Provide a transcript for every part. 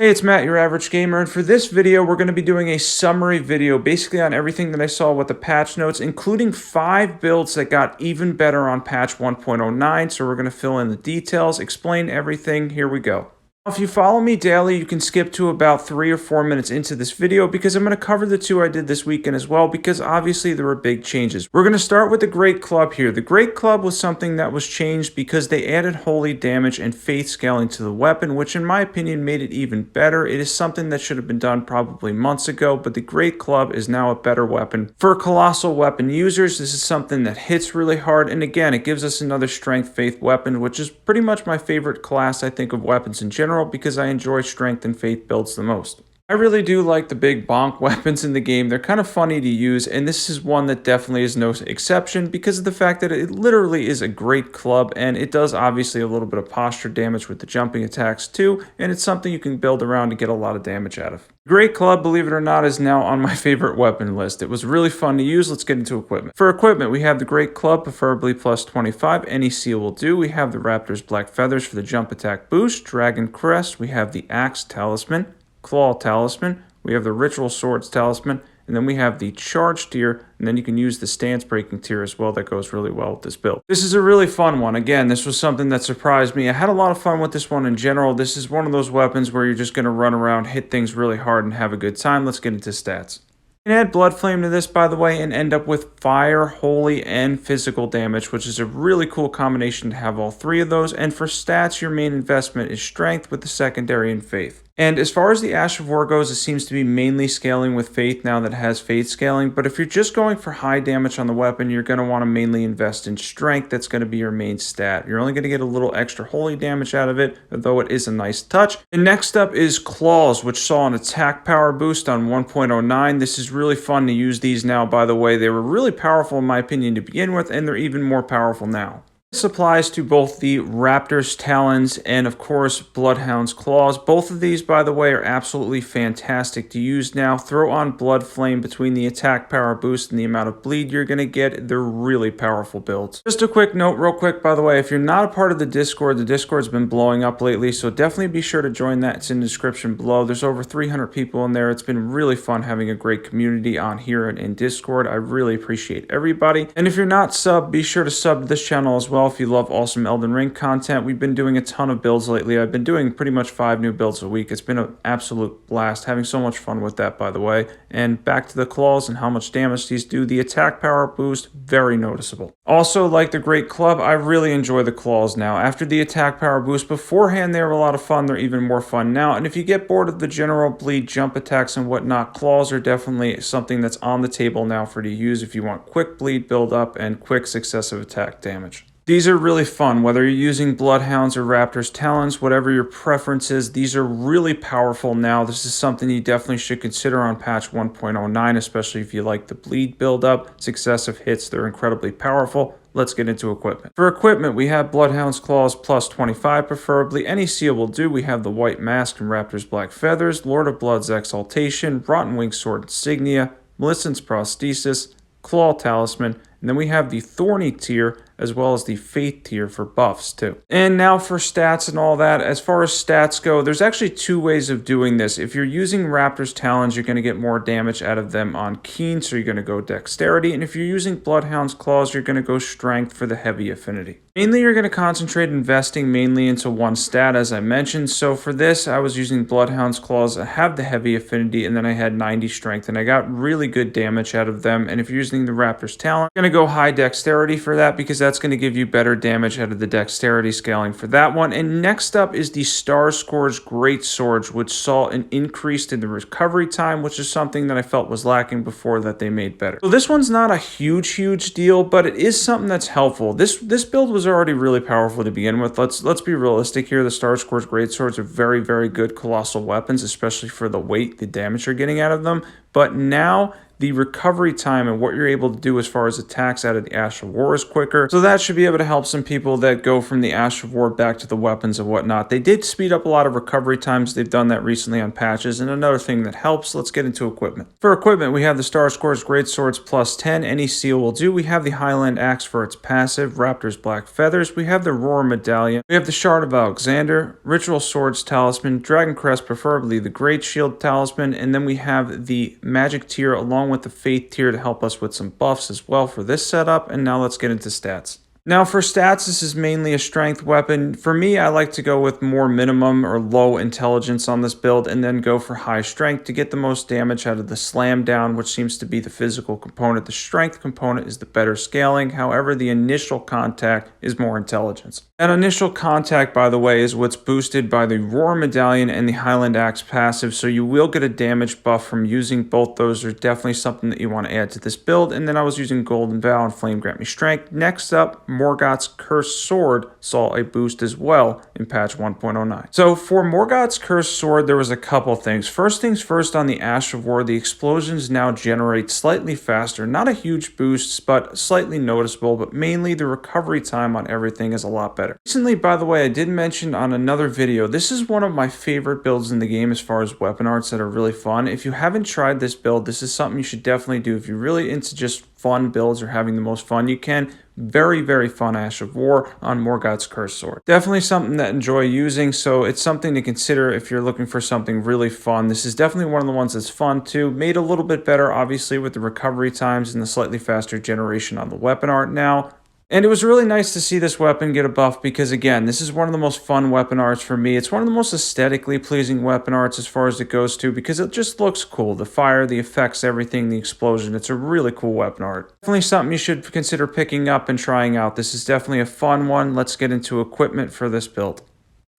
Hey, it's Matt, your average gamer, and for this video, we're going to be doing a summary video basically on everything that I saw with the patch notes, including 5 builds that got even better on patch 1.09, so we're going to fill in the details, explain everything. Here we go. If you follow me daily, you can skip to about 3 or 4 minutes into this video because I'm going to cover the 2 I did this weekend as well because obviously there were big changes. We're going to start with the Great Club here. The Great Club was something that was changed because they added holy damage and faith scaling to the weapon, which in my opinion made it even better. It is something that should have been done probably months ago, but the Great Club is now a better weapon. For colossal weapon users, this is something that hits really hard, and again, it gives us another strength faith weapon, which is pretty much my favorite class, I think, of weapons in general, because I enjoy strength and faith builds the most. I really do like the big bonk weapons in the game. They're kind of funny to use, and this is one that definitely is no exception because of the fact that it literally is a great club, and it does obviously a little bit of posture damage with the jumping attacks too, and it's something you can build around to get a lot of damage out of. Great Club, believe it or not, is now on my favorite weapon list. It was really fun to use. Let's get into equipment. For equipment, we have the Great Club, preferably plus 25. Any seal will do. We have the Raptor's Black Feathers for the jump attack boost. Dragon Crest. We have the Axe Talisman. Claw Talisman. We have the Ritual Swords Talisman. And then we have the Charge tier, and then you can use the Stance Breaking tier as well. That goes really well with this build. This is a really fun one. Again, this was something that surprised me. I had a lot of fun with this one in general. This is one of those weapons where you're just going to run around, hit things really hard, and have a good time. Let's get into stats. You can add Blood Flame to this, by the way, and end up with fire, holy, and physical damage, which is a really cool combination to have all 3 of those. And for stats, your main investment is strength with the secondary in faith. And as far as the Ash of War goes, it seems to be mainly scaling with faith now that it has faith scaling. But if you're just going for high damage on the weapon, you're going to want to mainly invest in strength. That's going to be your main stat. You're only going to get a little extra holy damage out of it, though it is a nice touch. And next up is Claws, which saw an attack power boost on 1.09. This is really fun to use these now, by the way. They were really powerful in my opinion to begin with, and they're even more powerful now. This applies to both the Raptor's Talons and, of course, Bloodhound's Claws. Both of these, by the way, are absolutely fantastic to use now. Throw on Blood Flame between the attack power boost and the amount of bleed you're going to get. They're really powerful builds. Just a quick note real quick, by the way, if you're not a part of the Discord's been blowing up lately, so definitely be sure to join that. It's in the description below. There's over 300 people in there. It's been really fun having a great community on here and in Discord. I really appreciate everybody. And if you're not subbed, be sure to sub to this channel as well. If you love awesome Elden Ring content, we've been doing a ton of builds lately. I've been doing pretty much 5 new builds a week. It's been an absolute blast, having so much fun with that, by the way. And back to the claws and how much damage these do. The attack power boost, very noticeable. Also, like the Great Club, I really enjoy the claws now. After the attack power boost, beforehand they were a lot of fun. They're even more fun now. And if you get bored of the general bleed, jump attacks, and whatnot, claws are definitely something that's on the table now for you to use if you want quick bleed build up and quick successive attack damage. These are really fun, whether you're using Bloodhounds or Raptor's Talons, whatever your preference is. These are really powerful now. This is something you definitely should consider on patch 1.09, especially if you like the bleed build-up. Successive hits, they're incredibly powerful. Let's get into equipment. For equipment, we have Bloodhound's Claws plus 25 preferably. Any seal will do. We have the White Mask and Raptor's Black Feathers, Lord of Blood's Exaltation, Rotten Wing Sword Insignia, Millicent's Prosthesis, Claw Talisman, and then we have the Thorny tier as well as the Faith tier for buffs too. And now for stats and all that. As far as stats go, there's actually 2 ways of doing this. If you're using Raptor's Talons, you're going to get more damage out of them on Keen, so you're going to go Dexterity. And if you're using Bloodhound's Claws, you're going to go Strength for the heavy affinity. Mainly, you're going to concentrate investing mainly into one stat, as I mentioned. So for this, I was using Bloodhound's Claws. I have the heavy affinity, and then I had 90 strength, and I got really good damage out of them. And if you're using the Raptor's Talon, you're going to go high Dexterity for that, because that's going to give you better damage out of the Dexterity scaling for that one. And next up is the Starscourge Greatsword, which saw an increase in the recovery time, which is something that I felt was lacking before that they made better. So this one's not a huge deal, but it is something that's helpful. This build was already really powerful to begin with. Let's be realistic here. The Starscourge Greatswords are very good colossal weapons, especially for the weight, the damage you're getting out of them. But now the recovery time and what you're able to do as far as attacks out of the Ash of War is quicker. So that should be able to help some people that go from the Ash of War back to the weapons and whatnot. They did speed up a lot of recovery times. They've done that recently on patches. And another thing that helps, let's get into equipment. For equipment, we have the Starscourge Greatswords plus 10. Any seal will do. We have the Highland Axe for its passive, Raptor's Black Feathers. We have the Roar Medallion. We have the Shard of Alexander, Ritual Swords Talisman, Dragon Crest, preferably the Great Shield Talisman, and then we have the Magic tier along with the Faith tier to help us with some buffs as well for this setup. And now let's get into stats. Now for stats, this is mainly a strength weapon. For me, I like to go with more minimum or low intelligence on this build and then go for high strength to get the most damage out of the slam down, which seems to be the physical component. The strength component is the better scaling. However, the initial contact is more intelligence. That initial contact, by the way, is what's boosted by the Roar Medallion and the Highland Axe passive, so you will get a damage buff from using both those. Are definitely something that you want to add to this build. And then I was using Golden Vow and Flame Grant Me Strength. Next up, Morgott's Cursed Sword saw a boost as well in patch 1.09. So for Morgott's Cursed Sword, there was a couple things. First things first, on the Ash of War, the explosions now generate slightly faster. Not a huge boost, but slightly noticeable, but mainly the recovery time on everything is a lot better. Recently, by the way, I did mention on another video, this is one of my favorite builds in the game as far as weapon arts that are really fun. If you haven't tried this build, this is something you should definitely do. If you're really into just fun builds or having the most fun you can, very, very fun Ash of War on Morgott's Cursed Sword. Definitely something that I enjoy using, so it's something to consider if you're looking for something really fun. This is definitely one of the ones that's fun too. Made a little bit better, obviously, with the recovery times and the slightly faster generation on the weapon art now. And it was really nice to see this weapon get a buff because, again, this is one of the most fun weapon arts for me. It's one of the most aesthetically pleasing weapon arts as far as it goes to because it just looks cool. The fire, the effects, everything, the explosion. It's a really cool weapon art. Definitely something you should consider picking up and trying out. This is definitely a fun one. Let's get into equipment for this build.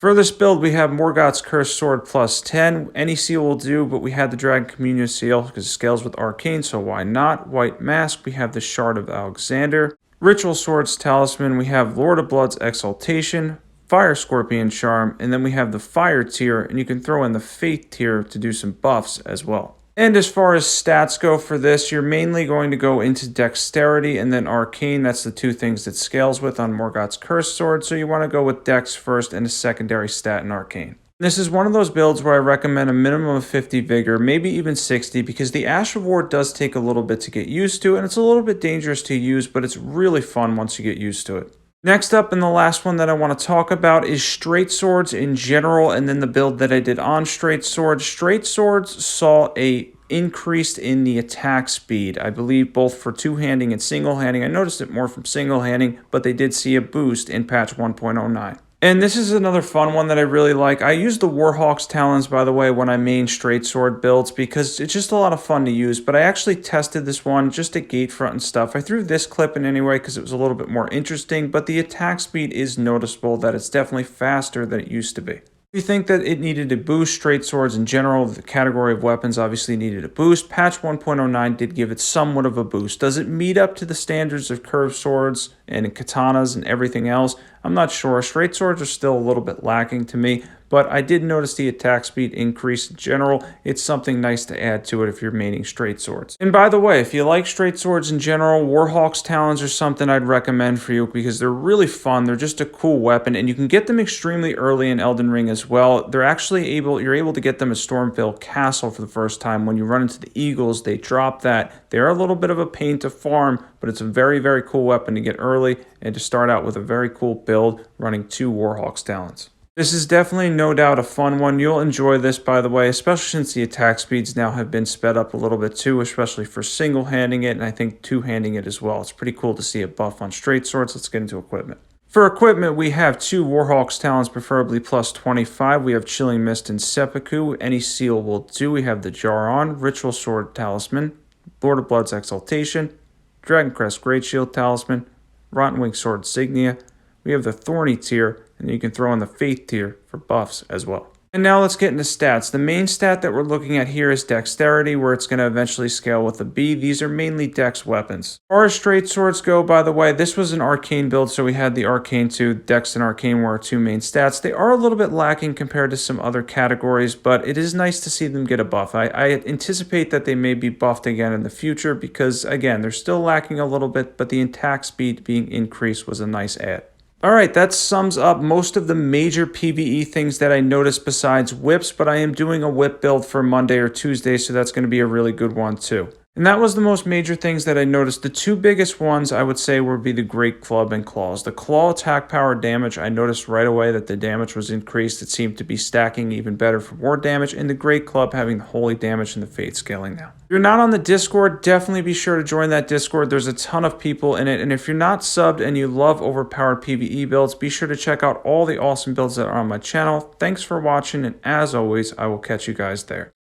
For this build, we have Morgott's Cursed Sword plus 10. Any seal will do, but we had the Dragon Communion seal because it scales with Arcane, so why not? White Mask, we have the Shard of Alexander. Ritual Swords Talisman, we have Lord of Blood's Exaltation, Fire Scorpion Charm, and then we have the Fire tier, and you can throw in the Faith tier to do some buffs as well. And as far as stats go for this, you're mainly going to go into Dexterity and then Arcane. That's the two things that scales with on Morgott's Cursed Sword, so you want to go with Dex first and a secondary stat in Arcane. This is one of those builds where I recommend a minimum of 50 Vigor, maybe even 60, because the Ash of War does take a little bit to get used to, and it's a little bit dangerous to use, but it's really fun once you get used to it. Next up, and the last one that I want to talk about is Straight Swords in general, and then the build that I did on Straight Swords. Straight Swords saw a increase in the attack speed, I believe both for two-handing and single-handing. I noticed it more from single-handing, but they did see a boost in patch 1.09. And this is another fun one that I really like. I use the Warhawks talons, by the way, when I main straight sword builds because it's just a lot of fun to use. But I actually tested this one just at gatefront and stuff. I threw this clip in anyway because it was a little bit more interesting. But the attack speed is noticeable that it's definitely faster than it used to be. If you think that it needed to boost, straight swords in general, the category of weapons obviously needed a boost. Patch 1.09 did give it somewhat of a boost. Does it meet up to the standards of curved swords and katanas and everything else? I'm not sure. Straight swords are still a little bit lacking to me, but I did notice the attack speed increase in general. It's something nice to add to it if you're maining straight swords. And by the way, if you like straight swords in general, Warhawks talons are something I'd recommend for you because they're really fun. They're just a cool weapon, and you can get them extremely early in Elden Ring as well. They're actually you're able to get them at Stormvale Castle for the first time. When you run into the Eagles, they drop that. They're a little bit of a pain to farm, but it's a very, very cool weapon to get early and to start out with a very cool build running 2 Warhawks talons. This is definitely no doubt a fun one. You'll enjoy this, by the way, especially since the attack speeds now have been sped up a little bit too, especially for single-handing it and I think two-handing it as well. It's pretty cool to see a buff on straight swords. Let's get into equipment. For equipment, we have 2 Warhawks talons, preferably plus 25. We have Chilling Mist and Seppuku. Any seal will do. We have the Jaron, Ritual Sword Talisman, Lord of Blood's Exaltation, Dragon Crest Great Shield Talisman, Rotten Wing Sword Signia. We have the Thorny tier, and you can throw in the Faith tier for buffs as well. And now let's get into stats. The main stat that we're looking at here is dexterity, where it's going to eventually scale with a B. These are mainly dex weapons. As far as straight swords go, by the way, this was an arcane build, so we had the arcane 2. Dex and arcane were our two main stats. They are a little bit lacking compared to some other categories, but it is nice to see them get a buff. I anticipate that they may be buffed again in the future because, again, they're still lacking a little bit, but the attack speed being increased was a nice add. Alright, that sums up most of the major PvE things that I noticed besides whips, but I am doing a whip build for Monday or Tuesday, so that's going to be a really good one too. And that was the most major things that I noticed. The two biggest ones I would say would be the Great Club and Claws. The Claw attack power damage, I noticed right away that the damage was increased. It seemed to be stacking even better for more damage, and the Great Club having the holy damage and the fate scaling now. If you're not on the Discord, definitely be sure to join that Discord. There's a ton of people in it, and if you're not subbed and you love overpowered PvE builds, be sure to check out all the awesome builds that are on my channel. Thanks for watching, and as always, I will catch you guys there.